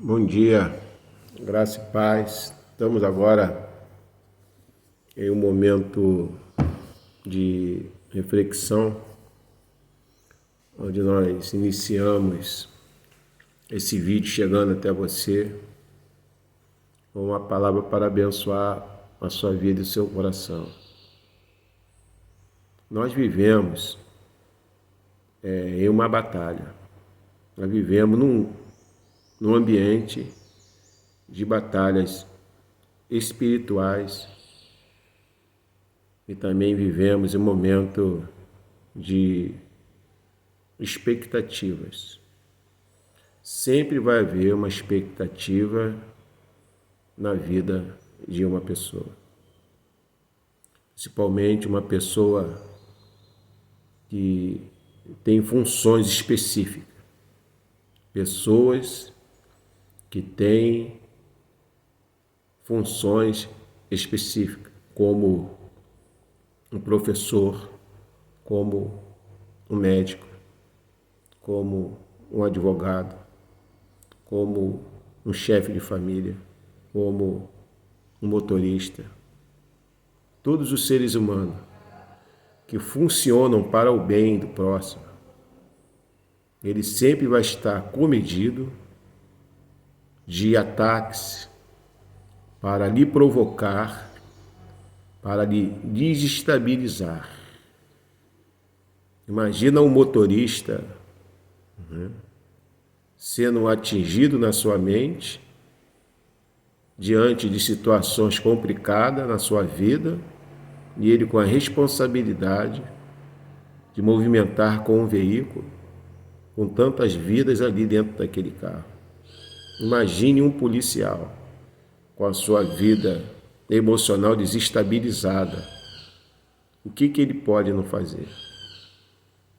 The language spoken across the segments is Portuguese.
Bom dia, graça e paz. Estamos agora em um momento de reflexão, onde nós iniciamos esse vídeo chegando até você com uma palavra para abençoar a sua vida e o seu coração. Nós vivemos em uma batalha. Nós vivemos num ambiente de batalhas espirituais e também vivemos um momento de expectativas. Sempre vai haver uma expectativa na vida de uma pessoa, principalmente uma pessoa que tem funções específicas, pessoas que têm funções específicas, como um professor, como um médico, como um advogado, como um chefe de família, como um motorista. Todos os seres humanos que funcionam para o bem do próximo, ele sempre vai estar comedido de ataques para lhe provocar, para lhe desestabilizar. Imagina um motorista sendo atingido na sua mente, diante de situações complicadas na sua vida, e ele com a responsabilidade de movimentar com um veículo, com tantas vidas ali dentro daquele carro. Imagine um policial com a sua vida emocional desestabilizada. O que ele pode não fazer?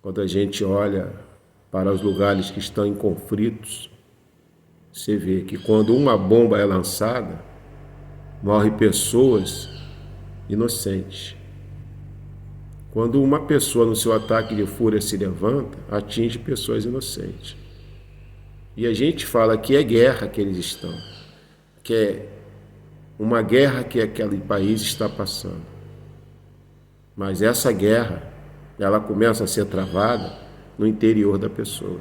Quando a gente olha para os lugares que estão em conflitos, você vê que quando uma bomba é lançada, morrem pessoas inocentes. Quando uma pessoa no seu ataque de fúria se levanta, atinge pessoas inocentes. E a gente fala que é guerra que eles estão, que é uma guerra que aquele país está passando. Mas essa guerra, ela começa a ser travada no interior da pessoa.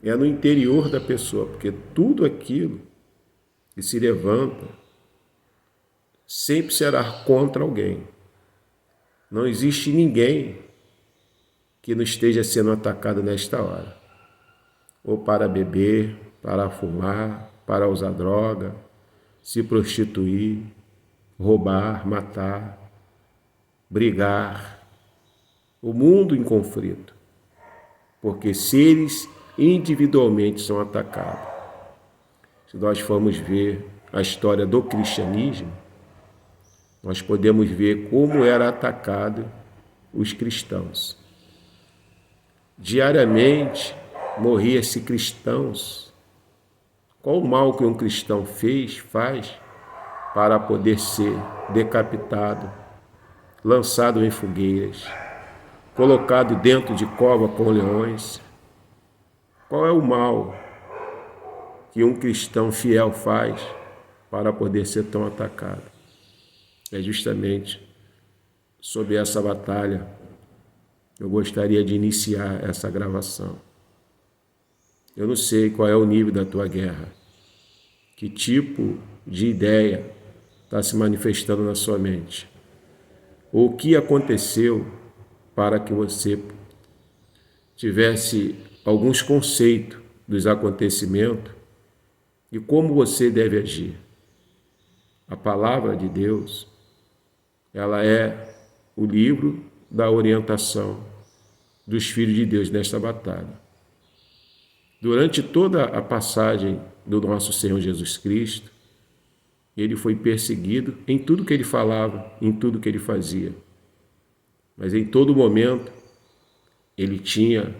É no interior da pessoa, porque tudo aquilo que se levanta sempre será contra alguém. Não existe ninguém que não esteja sendo atacado nesta hora. Ou para beber, para fumar, para usar droga, se prostituir, roubar, matar, brigar. O mundo em conflito, porque seres individualmente são atacados. Se nós formos ver a história do cristianismo, nós podemos ver como era atacado os cristãos. Diariamente morria-se cristãos. Qual o mal que um cristão faz para poder ser decapitado, lançado em fogueiras, colocado dentro de cova com leões? Qual é o mal que um cristão fiel faz para poder ser tão atacado? É justamente sobre essa batalha eu gostaria de iniciar essa gravação. Eu não sei qual é o nível da tua guerra, que tipo de ideia está se manifestando na sua mente, ou o que aconteceu para que você tivesse alguns conceitos dos acontecimentos e como você deve agir. A palavra de Deus, ela é o livro da orientação dos filhos de Deus nesta batalha. Durante toda a passagem do nosso Senhor Jesus Cristo, ele foi perseguido em tudo que ele falava, em tudo que ele fazia. Mas em todo momento, ele tinha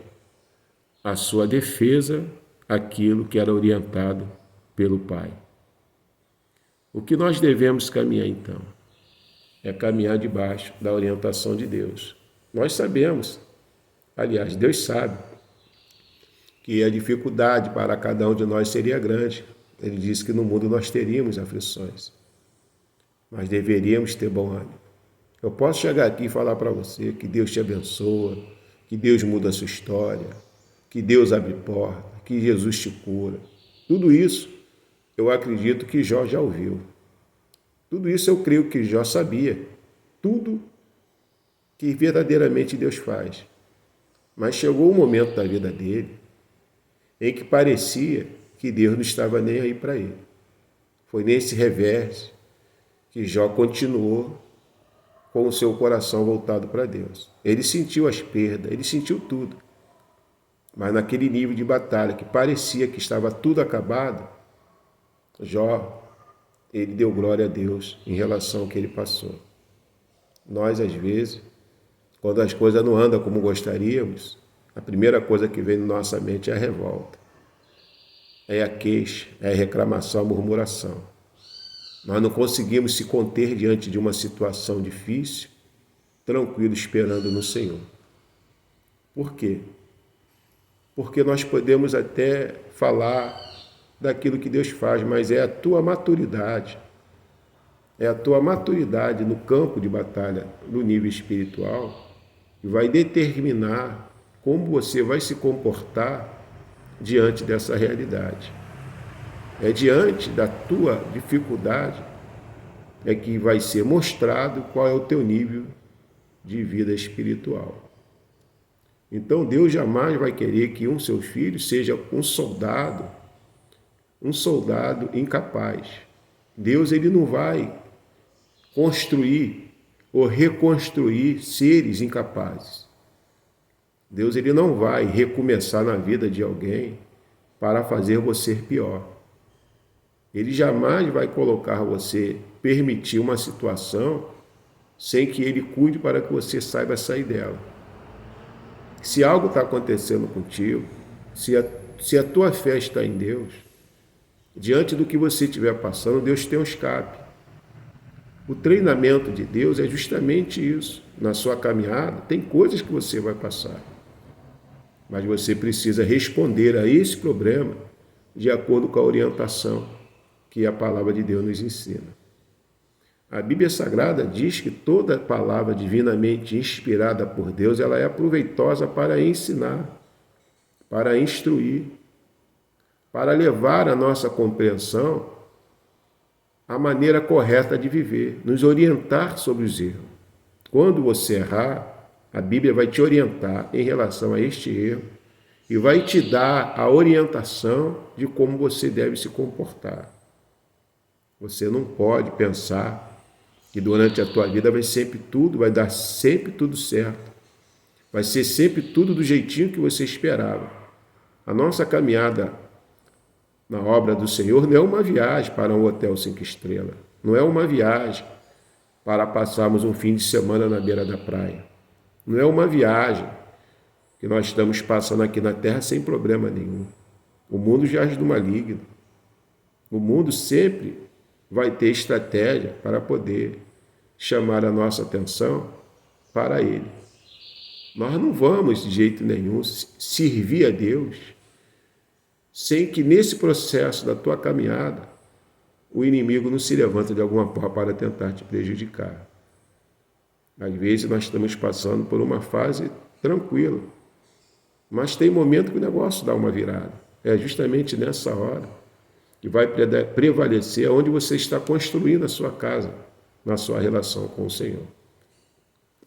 a sua defesa, aquilo que era orientado pelo Pai. O que nós devemos caminhar então? É caminhar debaixo da orientação de Deus. Nós sabemos, aliás, Deus sabe, que a dificuldade para cada um de nós seria grande. Ele disse que no mundo nós teríamos aflições, mas deveríamos ter bom ânimo. Eu posso chegar aqui e falar para você que Deus te abençoa, que Deus muda a sua história, que Deus abre porta, que Jesus te cura. Tudo isso eu acredito que Jó já ouviu. Tudo isso eu creio que Jó sabia. Tudo que verdadeiramente Deus faz. Mas chegou um momento da vida dele em que parecia que Deus não estava nem aí para ele. Foi nesse revés que Jó continuou com o seu coração voltado para Deus. Ele sentiu as perdas, ele sentiu tudo. Mas naquele nível de batalha que parecia que estava tudo acabado, Jó, ele deu glória a Deus em relação ao que ele passou. Nós, às vezes, quando as coisas não andam como gostaríamos, a primeira coisa que vem na nossa mente é a revolta. É a queixa, é a reclamação, a murmuração. Nós não conseguimos se conter diante de uma situação difícil, tranquilo, esperando no Senhor. Por quê? Porque nós podemos até falar daquilo que Deus faz, mas é a tua maturidade. É a tua maturidade no campo de batalha, no nível espiritual, que vai determinar como você vai se comportar diante dessa realidade. É diante da tua dificuldade é que vai ser mostrado qual é o teu nível de vida espiritual. Então Deus jamais vai querer que um seu filho seja um soldado incapaz. Deus ele não vai construir ou reconstruir seres incapazes. Deus ele não vai recomeçar na vida de alguém para fazer você pior. Ele jamais vai colocar você, permitir uma situação sem que ele cuide para que você saiba sair dela. Se algo está acontecendo contigo, se a tua fé está em Deus, diante do que você estiver passando, Deus tem um escape. O treinamento de Deus é justamente isso. Na sua caminhada, tem coisas que você vai passar. Mas você precisa responder a esse problema de acordo com a orientação que a palavra de Deus nos ensina. A Bíblia Sagrada diz que toda palavra divinamente inspirada por Deus, ela é proveitosa para ensinar, para instruir, para levar a nossa compreensão à maneira correta de viver, nos orientar sobre os erros. Quando você errar, a Bíblia vai te orientar em relação a este erro e vai te dar a orientação de como você deve se comportar. Você não pode pensar que durante a tua vida vai dar sempre tudo certo. Vai ser sempre tudo do jeitinho que você esperava. A nossa caminhada na obra do Senhor não é uma viagem para um hotel 5 estrelas. Não é uma viagem para passarmos um fim de semana na beira da praia. Não é uma viagem que nós estamos passando aqui na terra sem problema nenhum. O mundo jaz do maligno. O mundo sempre vai ter estratégia para poder chamar a nossa atenção para ele. Nós não vamos, de jeito nenhum, servir a Deus sem que nesse processo da tua caminhada o inimigo não se levanta de alguma forma para tentar te prejudicar. Às vezes nós estamos passando por uma fase tranquila, mas tem momento que o negócio dá uma virada. É justamente nessa hora que vai prevalecer onde você está construindo a sua casa, na sua relação com o Senhor.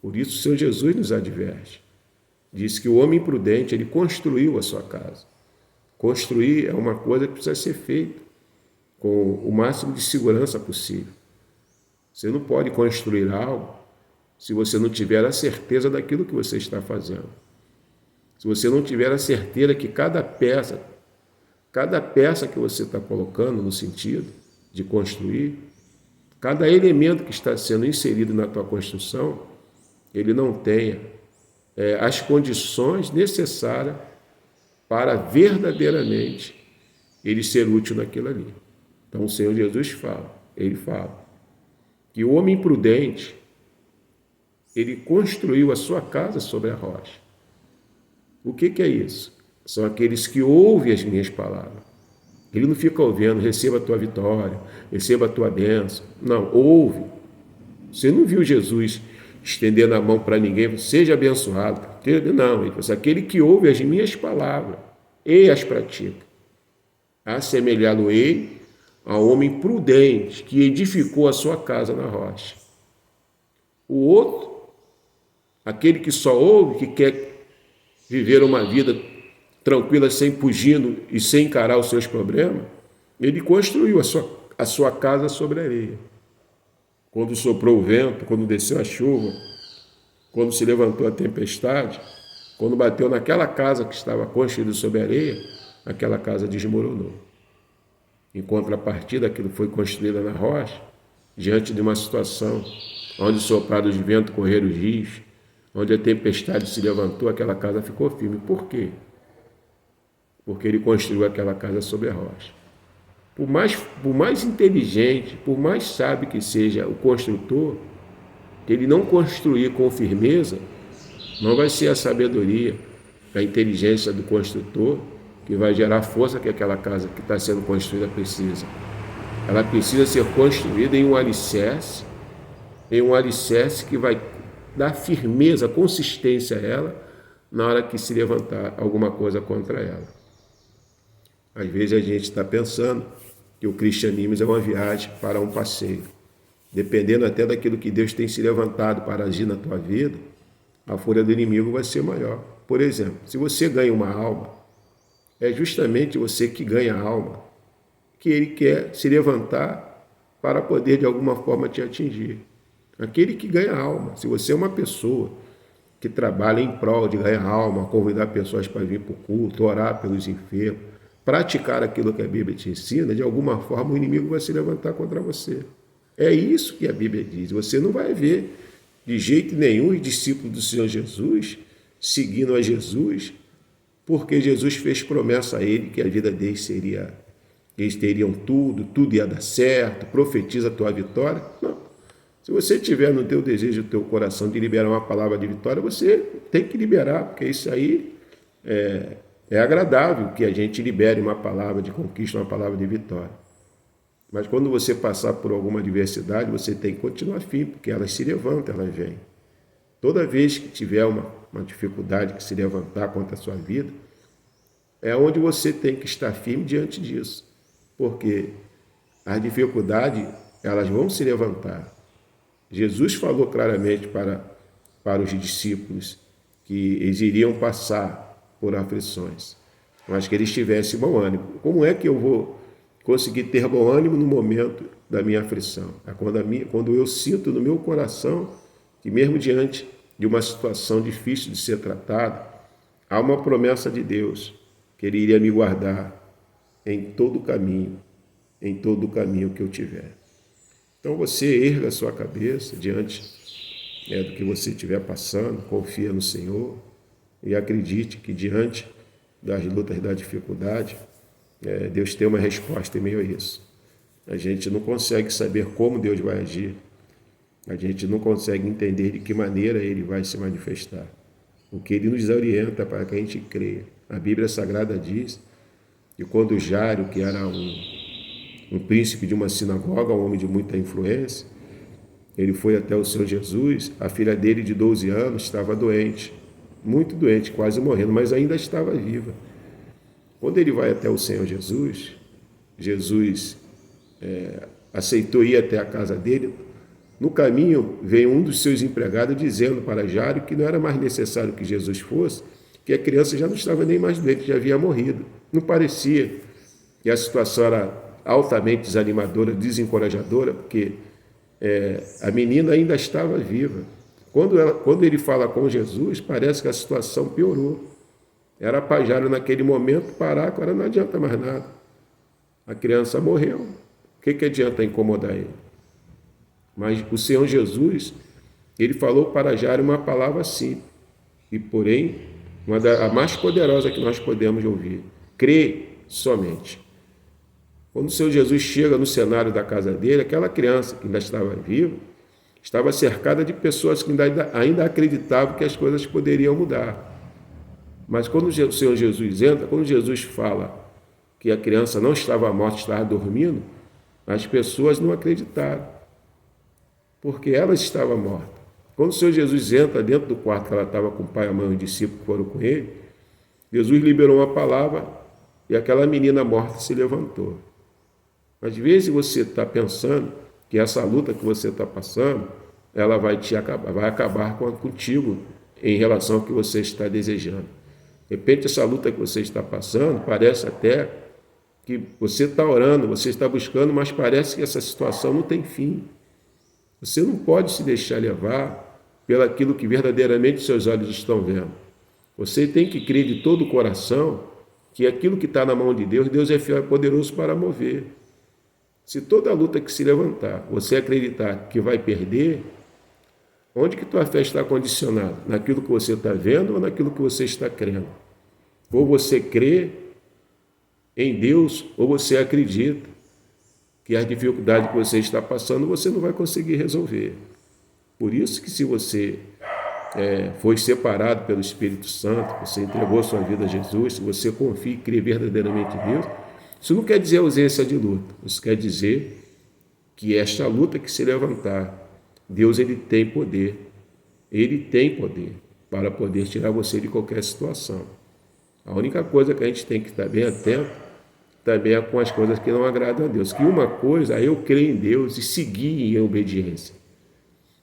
Por isso o Senhor Jesus nos adverte. Diz que o homem prudente, ele construiu a sua casa. Construir é uma coisa que precisa ser feita com o máximo de segurança possível. Você não pode construir algo se você não tiver a certeza daquilo que você está fazendo. Se você não tiver a certeza que cada peça que você está colocando no sentido de construir, cada elemento que está sendo inserido na tua construção, ele não tenha as condições necessárias para verdadeiramente ele ser útil naquilo ali. Então o Senhor Jesus ele fala que o homem prudente, ele construiu a sua casa sobre a rocha. O que é isso? são aqueles que ouvem as minhas palavras. Ele não fica ouvindo, receba a tua vitória, receba a tua bênção. Não, ouve. Você não viu Jesus estendendo a mão para ninguém, seja abençoado. Não, ele disse, aquele que ouve as minhas palavras e as pratica. Assemelhá-lo-ei ao homem prudente que edificou a sua casa na rocha. O outro, aquele que só ouve, que quer viver uma vida tranquila, sem fugindo e sem encarar os seus problemas, ele construiu a sua casa sobre a areia. Quando soprou o vento, quando desceu a chuva, quando se levantou a tempestade, quando bateu naquela casa que estava construída sobre a areia, aquela casa desmoronou. Em contrapartida, aquilo foi construída na rocha, diante de uma situação onde sopraram os ventos, correram os rios, onde a tempestade se levantou, aquela casa ficou firme. Por quê? Porque ele construiu aquela casa sobre a rocha. Por mais inteligente, por mais sábio que seja o construtor, que ele não construir com firmeza, não vai ser a sabedoria, a inteligência do construtor que vai gerar a força que aquela casa que está sendo construída precisa. Ela precisa ser construída em um alicerce que vai dar firmeza, consistência a ela na hora que se levantar alguma coisa contra ela. Às vezes a gente está pensando que o cristianismo é uma viagem para um passeio. Dependendo até daquilo que Deus tem se levantado para agir na tua vida, a fúria do inimigo vai ser maior. Por exemplo, se você ganha uma alma, é justamente você que ganha a alma, que ele quer se levantar para poder de alguma forma te atingir. Aquele que ganha a alma, se você é uma pessoa que trabalha em prol de ganhar alma, convidar pessoas para vir para o culto, orar pelos enfermos, praticar aquilo que a Bíblia te ensina, de alguma forma o inimigo vai se levantar contra você. É isso que a Bíblia diz. Você não vai ver de jeito nenhum os discípulos do Senhor Jesus seguindo a Jesus, porque Jesus fez promessa a ele que a vida deles seria, eles teriam tudo ia dar certo, profetiza a tua vitória. Não. Se você tiver no teu desejo, no teu coração de liberar uma palavra de vitória, você tem que liberar, porque isso aí é agradável que a gente libere uma palavra de conquista, uma palavra de vitória. Mas quando você passar por alguma adversidade, você tem que continuar firme, porque elas se levantam, elas vêm. Toda vez que tiver uma dificuldade que se levantar contra a sua vida, é onde você tem que estar firme diante disso. Porque as dificuldades, elas vão se levantar. Jesus falou claramente para os discípulos que eles iriam passar por aflições, mas que eles tivessem bom ânimo. Como é que eu vou conseguir ter bom ânimo no momento da minha aflição? É quando eu sinto no meu coração que mesmo diante de uma situação difícil de ser tratada, há uma promessa de Deus, que Ele iria me guardar em todo o caminho que eu tiver. Então você erga a sua cabeça diante do que você estiver passando, confia no Senhor e acredite que diante das lutas e da dificuldade, Deus tem uma resposta em meio a isso. A gente não consegue saber como Deus vai agir, a gente não consegue entender de que maneira Ele vai se manifestar. O que Ele nos orienta para que a gente creia. A Bíblia Sagrada diz que quando Jairo, que era um príncipe de uma sinagoga, um homem de muita influência, ele foi até o Senhor Jesus, a filha dele de 12 anos estava doente, muito doente, quase morrendo, mas ainda estava viva. Quando ele vai até o Senhor Jesus, Jesus aceitou ir até a casa dele. No caminho, veio um dos seus empregados dizendo para Jairo que não era mais necessário que Jesus fosse, que a criança já não estava nem mais doente, já havia morrido. Não parecia que a situação era altamente desanimadora, desencorajadora, porque a menina ainda estava viva. Quando ele fala com Jesus, parece que a situação piorou. Era para Jairo naquele momento parar, agora não adianta mais nada. A criança morreu. O que adianta incomodar ele? Mas o Senhor Jesus, ele falou para Jairo uma palavra assim, e porém, a mais poderosa que nós podemos ouvir: crê somente. Quando o Senhor Jesus chega no cenário da casa dele, aquela criança que ainda estava viva, estava cercada de pessoas que ainda acreditavam que as coisas poderiam mudar. Mas quando o Senhor Jesus entra, quando Jesus fala que a criança não estava morta, estava dormindo, as pessoas não acreditaram, porque ela estava morta. Quando o Senhor Jesus entra dentro do quarto que ela estava com o pai, a mãe e os discípulos que foram com ele, Jesus liberou uma palavra e aquela menina morta se levantou. Às vezes você está pensando que essa luta que você está passando, ela vai acabar contigo em relação ao que você está desejando. De repente, essa luta que você está passando, parece até que você está orando, você está buscando, mas parece que essa situação não tem fim. Você não pode se deixar levar pelaquilo que verdadeiramente seus olhos estão vendo. Você tem que crer de todo o coração que aquilo que está na mão de Deus, Deus é fiel e poderoso para mover. Se toda luta que se levantar, você acreditar que vai perder, onde que tua fé está condicionada? Naquilo que você está vendo ou naquilo que você está crendo? Ou você crê em Deus, ou você acredita que a dificuldade que você está passando, você não vai conseguir resolver. Por isso que se você foi separado pelo Espírito Santo, você entregou sua vida a Jesus, se você confia e crê verdadeiramente em Deus, isso não quer dizer ausência de luta, isso quer dizer que esta luta que se levantar, Deus ele tem poder para poder tirar você de qualquer situação. A única coisa que a gente tem que estar bem atento também é com as coisas que não agradam a Deus. Que uma coisa é eu crer em Deus e seguir em obediência.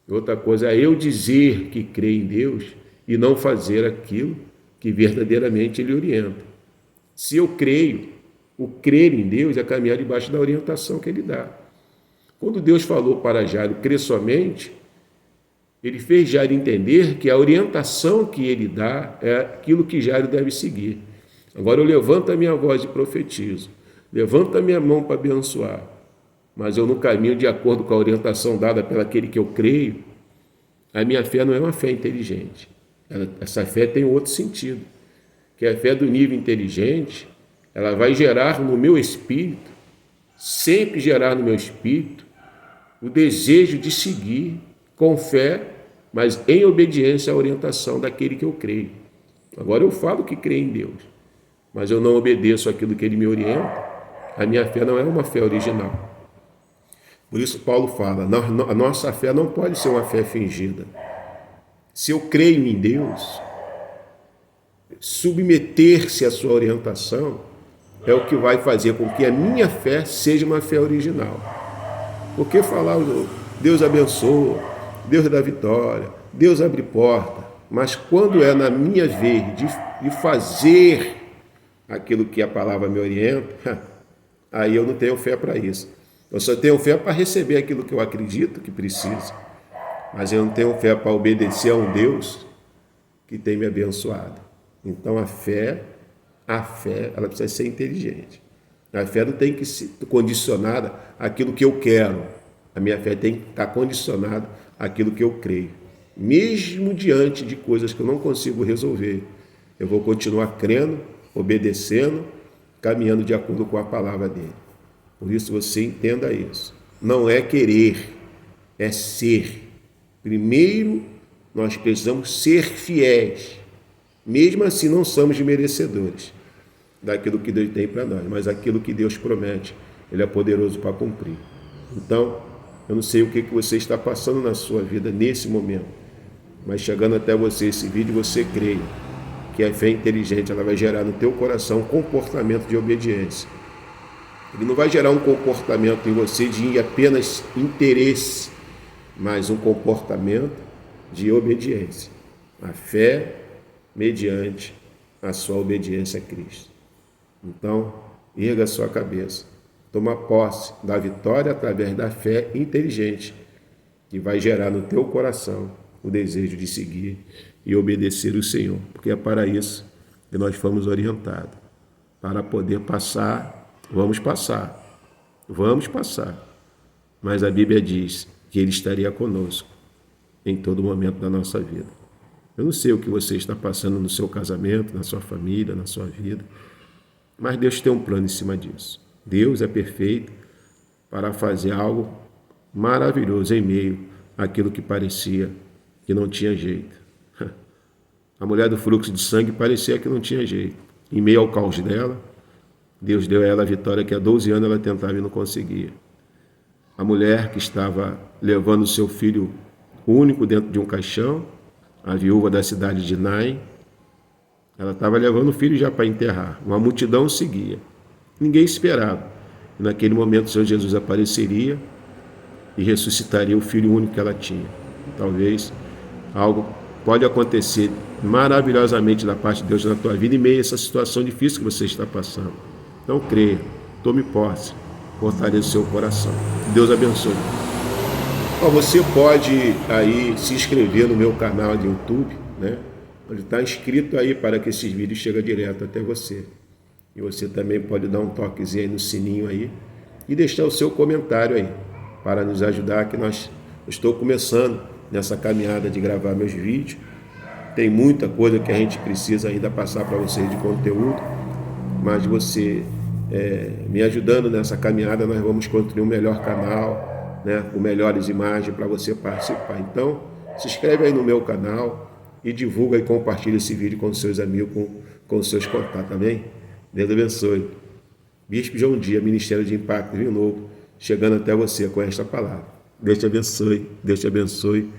Outra coisa é eu dizer que creio em Deus e não fazer aquilo que verdadeiramente Ele orienta. Se eu creio, o crer em Deus é caminhar debaixo da orientação que Ele dá. Quando Deus falou para Jairo, crê somente, Ele fez Jairo entender que a orientação que Ele dá é aquilo que Jairo deve seguir. Agora eu levanto a minha voz e profetizo, levanto a minha mão para abençoar, mas eu não caminho de acordo com a orientação dada pelaquele que eu creio, a minha fé não é uma fé inteligente. Essa fé tem outro sentido, que a fé do nível inteligente, ela vai gerar no meu espírito, sempre gerar no meu espírito, o desejo de seguir com fé, mas em obediência à orientação daquele que eu creio. Agora eu falo que creio em Deus, mas eu não obedeço aquilo que Ele me orienta, a minha fé não é uma fé original. Por isso Paulo fala, a nossa fé não pode ser uma fé fingida. Se eu creio em Deus, submeter-se à sua orientação é o que vai fazer com que a minha fé seja uma fé original. Porque falar, Deus abençoa, Deus dá vitória, Deus abre porta, mas quando é na minha vez de fazer aquilo que a palavra me orienta, aí eu não tenho fé para isso. Eu só tenho fé para receber aquilo que eu acredito que preciso, mas eu não tenho fé para obedecer a um Deus que tem me abençoado. Então a fé, ela precisa ser inteligente. A fé não tem que ser condicionada àquilo que eu quero. A minha fé tem que estar condicionada àquilo que eu creio. Mesmo diante de coisas que eu não consigo resolver, eu vou continuar crendo, obedecendo, caminhando de acordo com a palavra dele. Por isso você entenda isso. Não é querer, é ser. Primeiro, nós precisamos ser fiéis. Mesmo assim, não somos merecedores daquilo que Deus tem para nós, mas aquilo que Deus promete, Ele é poderoso para cumprir. Então, eu não sei o que você está passando na sua vida nesse momento, mas chegando até você esse vídeo, você crê que a fé inteligente ela vai gerar no teu coração um comportamento de obediência. Ele não vai gerar um comportamento em você de apenas interesse, mas um comportamento de obediência. A fé mediante a sua obediência a Cristo. Então, erga a sua cabeça. Toma posse da vitória através da fé inteligente, que vai gerar no teu coração o desejo de seguir e obedecer o Senhor, porque é para isso que nós fomos orientados. Para poder passar, vamos passar, mas a Bíblia diz que Ele estaria conosco em todo momento da nossa vida. Eu não sei o que você está passando no seu casamento, na sua família, na sua vida, mas Deus tem um plano em cima disso. Deus é perfeito para fazer algo maravilhoso em meio àquilo que parecia que não tinha jeito. A mulher do fluxo de sangue parecia que não tinha jeito. Em meio ao caos dela, Deus deu a ela a vitória que há 12 anos ela tentava e não conseguia. A mulher que estava levando o seu filho único dentro de um caixão, a viúva da cidade de Naim, ela estava levando o filho já para enterrar. Uma multidão seguia. Ninguém esperava. E naquele momento o Senhor Jesus apareceria e ressuscitaria o filho único que ela tinha. Talvez algo pode acontecer maravilhosamente da parte de Deus na tua vida em meio a essa situação difícil que você está passando. Então creia, tome posse, fortaleça o seu coração. Deus abençoe. Você pode aí se inscrever no meu canal de YouTube, né? Ele está inscrito aí para que esses vídeos cheguem direto até você. E você também pode dar um toquezinho aí no sininho aí e deixar o seu comentário aí para nos ajudar, que estou começando nessa caminhada de gravar meus vídeos. Tem muita coisa que a gente precisa ainda passar para vocês de conteúdo, mas você me ajudando nessa caminhada, nós vamos construir um melhor canal, né, com melhores imagens para você participar. Então, se inscreve aí no meu canal e divulga e compartilha esse vídeo com os seus amigos, com os seus contatos, amém? Deus abençoe. Bispo João Dia, Ministério de Impacto Rio Novo, chegando até você com esta palavra. Deus te abençoe, Deus te abençoe.